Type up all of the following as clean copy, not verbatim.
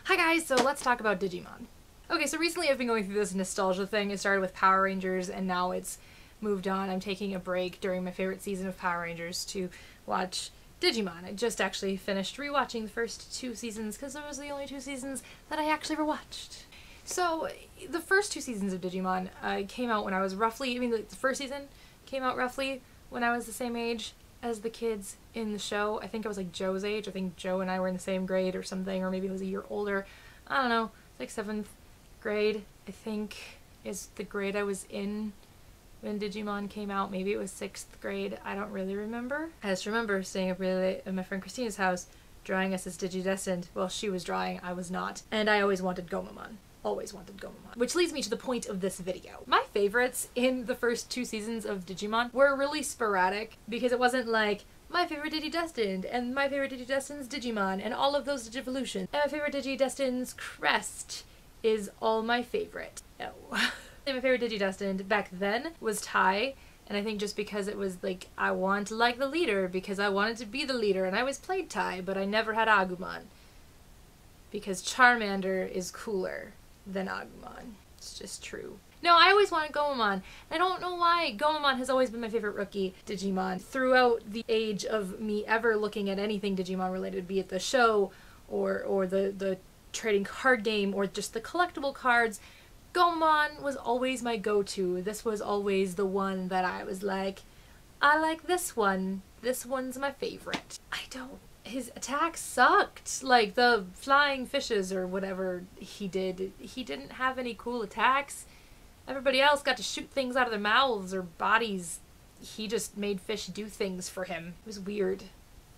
Hi guys, so let's talk about Digimon. Okay, so recently I've been going through this nostalgia thing. It started with Power Rangers and now it's moved on. I'm taking a break during my favorite season of Power Rangers to watch Digimon. I just actually finished rewatching the first two seasons because those were the only two seasons that I actually ever watched. So, the first two seasons of Digimon came out when I was roughly, the first season came out roughly when I was the same age as the kids in the show. I think I was like Joe's age. I think Joe and I were in the same grade or something, or maybe I was a year older. I don't know. Like 7th grade, I think, is the grade I was in when Digimon came out. Maybe it was 6th grade. I don't really remember. I just remember staying up really late at my friend Christina's house, drawing us as Digidestined. Well, she was drawing, I was not. And I always wanted Gomamon. Always wanted Gomamon. Which leads me to the point of this video. My favorites in the first two seasons of Digimon were really sporadic because it wasn't like my favorite Digidestined and my favorite Digidestined's Digimon and all of those Digivolutions. And my favorite Digidestined's crest is all my favorite. No. My favorite Digidestined back then was Tai, and I think just because it was like, I want to like the leader because I wanted to be the leader, and I always played Tai, but I never had Agumon. Because Charmander is cooler than Agumon. It's just true. No, I always wanted Gomamon. I don't know why. Gomamon has always been my favorite rookie Digimon. Throughout the age of me ever looking at anything Digimon related, be it the show or the trading card game or just the collectible cards, Gomamon was always my go-to. This was always the one that I was like, I like this one. This one's my favorite. His attacks sucked. Like the flying fishes or whatever he did. He didn't have any cool attacks. Everybody else got to shoot things out of their mouths or bodies. He just made fish do things for him. It was weird. It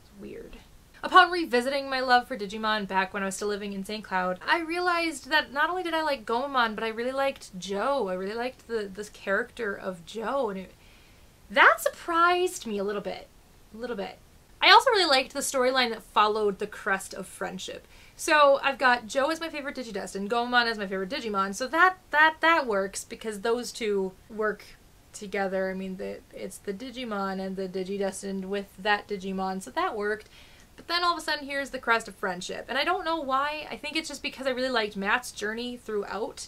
was weird. Upon revisiting my love for Digimon back when I was still living in St. Cloud, I realized that not only did I like Gomamon, but I really liked Joe. I really liked this character of Joe, and that surprised me a little bit. A little bit. I also really liked the storyline that followed the crest of friendship. So I've got Joe as my favorite Digidestined, Gomamon as my favorite Digimon, so that works because those two work together. I mean, it's the Digimon and the Digidestined with that Digimon, so that worked. But then all of a sudden here's the crest of friendship. And I don't know why. I think it's just because I really liked Matt's journey throughout.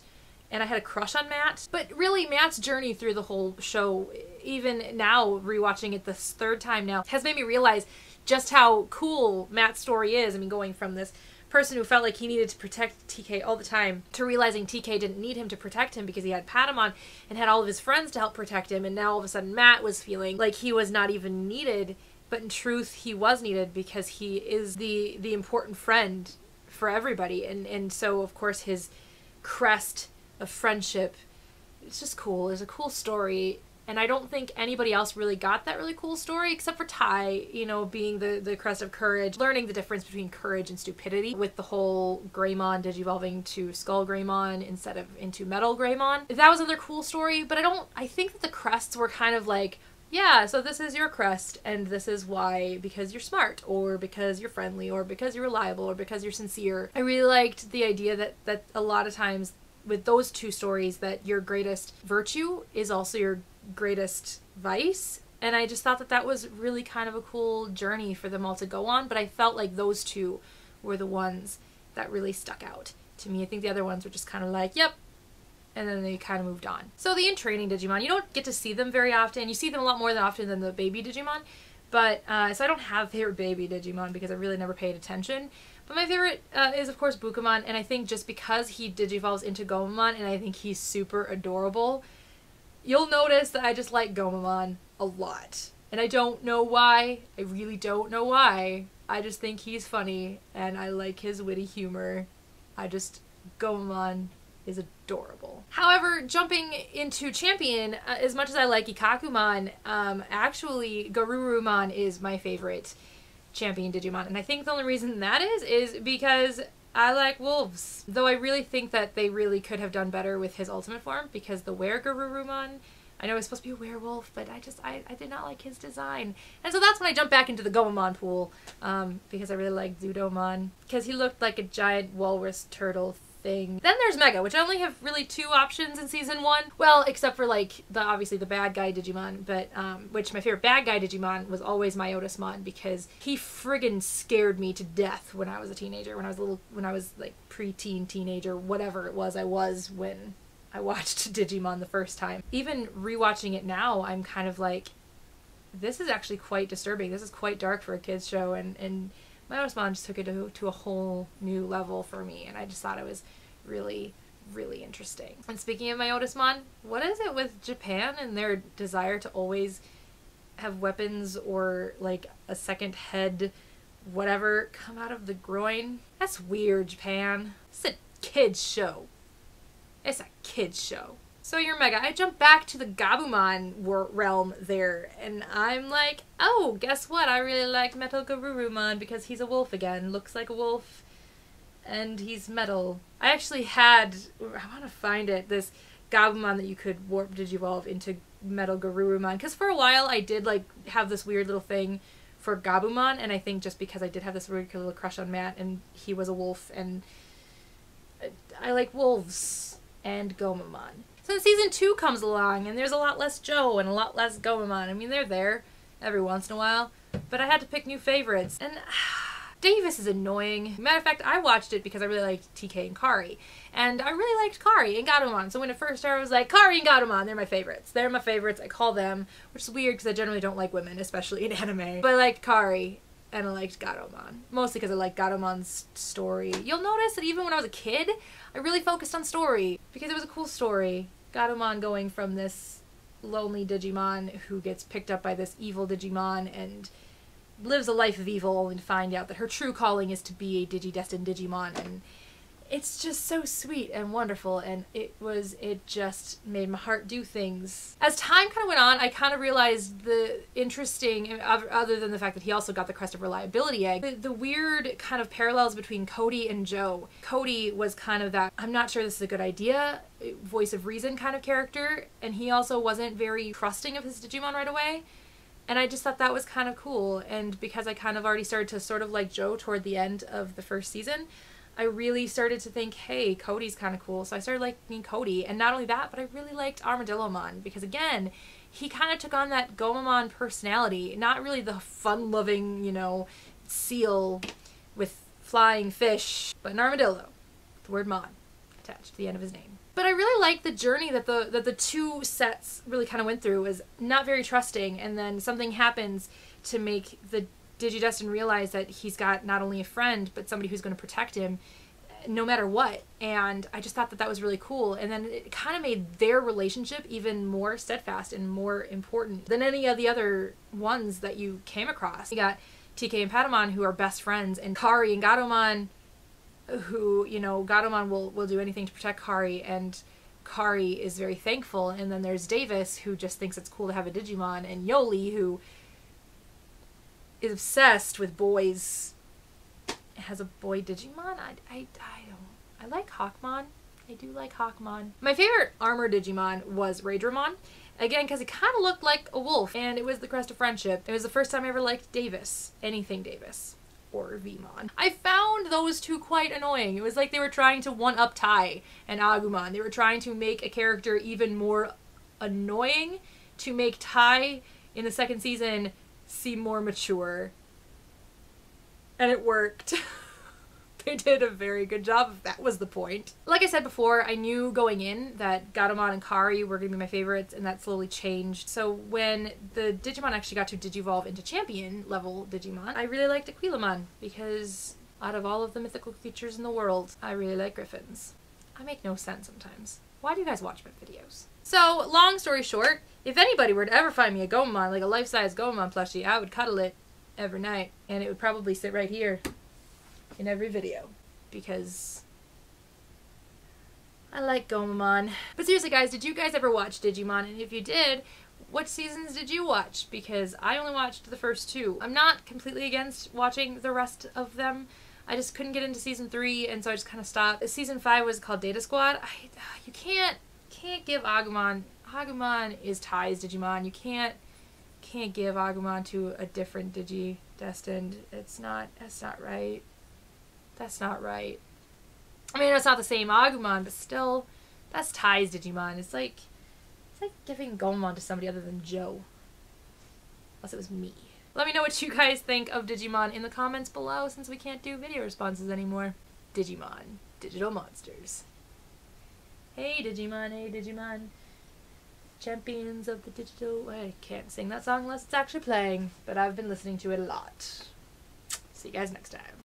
And I had a crush on Matt. But really, Matt's journey through the whole show, even now, rewatching it this third time now, has made me realize just how cool Matt's story is. I mean, going from this person who felt like he needed to protect TK all the time to realizing TK didn't need him to protect him because he had Patamon and had all of his friends to help protect him. And now all of a sudden Matt was feeling like he was not even needed. But in truth, he was needed because he is the important friend for everybody. And so, of course, his crest of friendship, it's just cool. It's a cool story. And I don't think anybody else really got that really cool story except for Tai, you know, being the crest of courage, learning the difference between courage and stupidity with the whole Greymon digivolving to Skull Greymon instead of into Metal Greymon. That was another cool story, but I think that the crests were kind of like, yeah, so this is your crest, and this is why, because you're smart, or because you're friendly, or because you're reliable, or because you're sincere. I really liked the idea that a lot of times with those two stories that your greatest virtue is also your greatest vice, and I just thought that was really kind of a cool journey for them all to go on, but I felt like those two were the ones that really stuck out to me. I think the other ones were just kind of like, yep, and then they kind of moved on. So the in-training Digimon, you don't get to see them very often. You see them a lot more often than the baby Digimon. But, so I don't have a favorite baby Digimon because I really never paid attention. But my favorite is, of course, Bukamon. And I think just because he digivolves into Gomamon and I think he's super adorable, you'll notice that I just like Gomamon a lot. And I don't know why. I really don't know why. I just think he's funny and I like his witty humor. Gomamon is adorable. However, jumping into Champion, as much as I like Ikakumon, actually Garurumon is my favorite Champion Digimon. And I think the only reason that is because I like wolves. Though I really think that they really could have done better with his ultimate form because the Garurumon, I know he's supposed to be a werewolf, but I did not like his design. And so that's when I jumped back into the Gomamon pool, because I really liked Zudomon, because he looked like a giant walrus turtle thing. Then there's Mega, which I only have really 2 options in season 1. Well, except for like obviously the bad guy Digimon, but which my favorite bad guy Digimon was always Myotismon, because he friggin' scared me to death when I was a teenager, when I was like preteen, teenager, whatever it was I was when I watched Digimon the first time. Even rewatching it now, I'm kind of like, this is actually quite disturbing. This is quite dark for a kid's show, and Myotismon just took it to a whole new level for me, and I just thought it was really, really interesting. And speaking of Myotismon, what is it with Japan and their desire to always have weapons or like a second head, whatever, come out of the groin? That's weird, Japan. It's a kid's show. It's a kid's show. So you're Mega. I jump back to the Gabumon realm there, and I'm like, oh, guess what? I really like Metal Garurumon because he's a wolf again. Looks like a wolf, and he's metal. I actually had, I want to find it, this Gabumon that you could warp Digivolve into Metal Garurumon, because for a while I did like have this weird little thing for Gabumon, and I think just because I did have this weird little crush on Matt, and he was a wolf, and I like wolves and Gomamon. So then season 2 comes along, and there's a lot less Joe and a lot less Gomamon. I mean, they're there every once in a while, but I had to pick new favorites. And Davis is annoying. Matter of fact, I watched it because I really liked TK and Kari. And I really liked Kari and Gatomon. So when it first started, I was like, Kari and Gatomon, they're my favorites. They're my favorites. I call them, which is weird because I generally don't like women, especially in anime. But I liked Kari. And I liked Gatomon. Mostly because I liked Gatomon's story. You'll notice that even when I was a kid, I really focused on story. Because it was a cool story. Gatomon going from this lonely Digimon who gets picked up by this evil Digimon and lives a life of evil, only to find out that her true calling is to be a Digidestined Digimon. And it's just so sweet and wonderful, and it just made my heart do things. As time kind of went on, I kind of realized the interesting, other than the fact that he also got the Crest of Reliability egg, the weird kind of parallels between Cody and Joe. Cody was kind of that, I'm not sure this is a good idea, voice of reason kind of character, and he also wasn't very trusting of his Digimon right away. And I just thought that was kind of cool, and because I kind of already started to sort of like Joe toward the end of the first season, I really started to think, hey, Cody's kind of cool. So I started liking Cody. And not only that, but I really liked Armadillomon. Because again, he kind of took on that Gomamon personality. Not really the fun-loving, you know, seal with flying fish, but an armadillo. The word mon attached to the end of his name. But I really liked the journey that the 2 sets really kind of went through. Was not very trusting, and then something happens to make the Digidestined realize that he's got not only a friend, but somebody who's going to protect him no matter what. And I just thought that was really cool. And then it kind of made their relationship even more steadfast and more important than any of the other ones that you came across. You got TK and Patamon, who are best friends, and Kari and Gatomon, who, you know, Gatomon will do anything to protect Kari, and Kari is very thankful. And then there's Davis, who just thinks it's cool to have a Digimon, and Yoli, who is obsessed with boys. Has a boy Digimon. I like Hawkmon. I do like Hawkmon. My favorite armor Digimon was Raidramon. Again, because it kind of looked like a wolf, and it was the Crest of Friendship. It was the first time I ever liked Davis. Anything Davis. Or Vmon. I found those 2 quite annoying. It was like they were trying to one-up Tai and Agumon. They were trying to make a character even more annoying to make Tai in the second season seem more mature. And it worked. They did a very good job if that was the point. Like I said before, I knew going in that Gatomon and Kari were going to be my favorites, and that slowly changed. So when the Digimon actually got to Digivolve into champion level Digimon, I really liked Aquilamon, because out of all of the mythical creatures in the world, I really like griffins. I make no sense sometimes. Why do you guys watch my videos? So, long story short, if anybody were to ever find me a Gomamon, like a life-size Gomamon plushie, I would cuddle it every night, and it would probably sit right here in every video, because I like Gomamon. But seriously guys, did you guys ever watch Digimon? And if you did, what seasons did you watch? Because I only watched the first 2. I'm not completely against watching the rest of them. I just couldn't get into season 3, and so I just kind of stopped. Season 5 was called Data Squad. You can't give Agumon. Agumon is Tai's Digimon. You can't give Agumon to a different Digidestined. That's not right. That's not right. I mean, it's not the same Agumon, but still, that's Tai's Digimon. It's like giving Gomamon to somebody other than Joe. Unless it was me. Let me know what you guys think of Digimon in the comments below, since we can't do video responses anymore. Digimon. Digital monsters. Hey Digimon, hey Digimon. Champions of the digital... I can't sing that song unless it's actually playing, but I've been listening to it a lot. See you guys next time.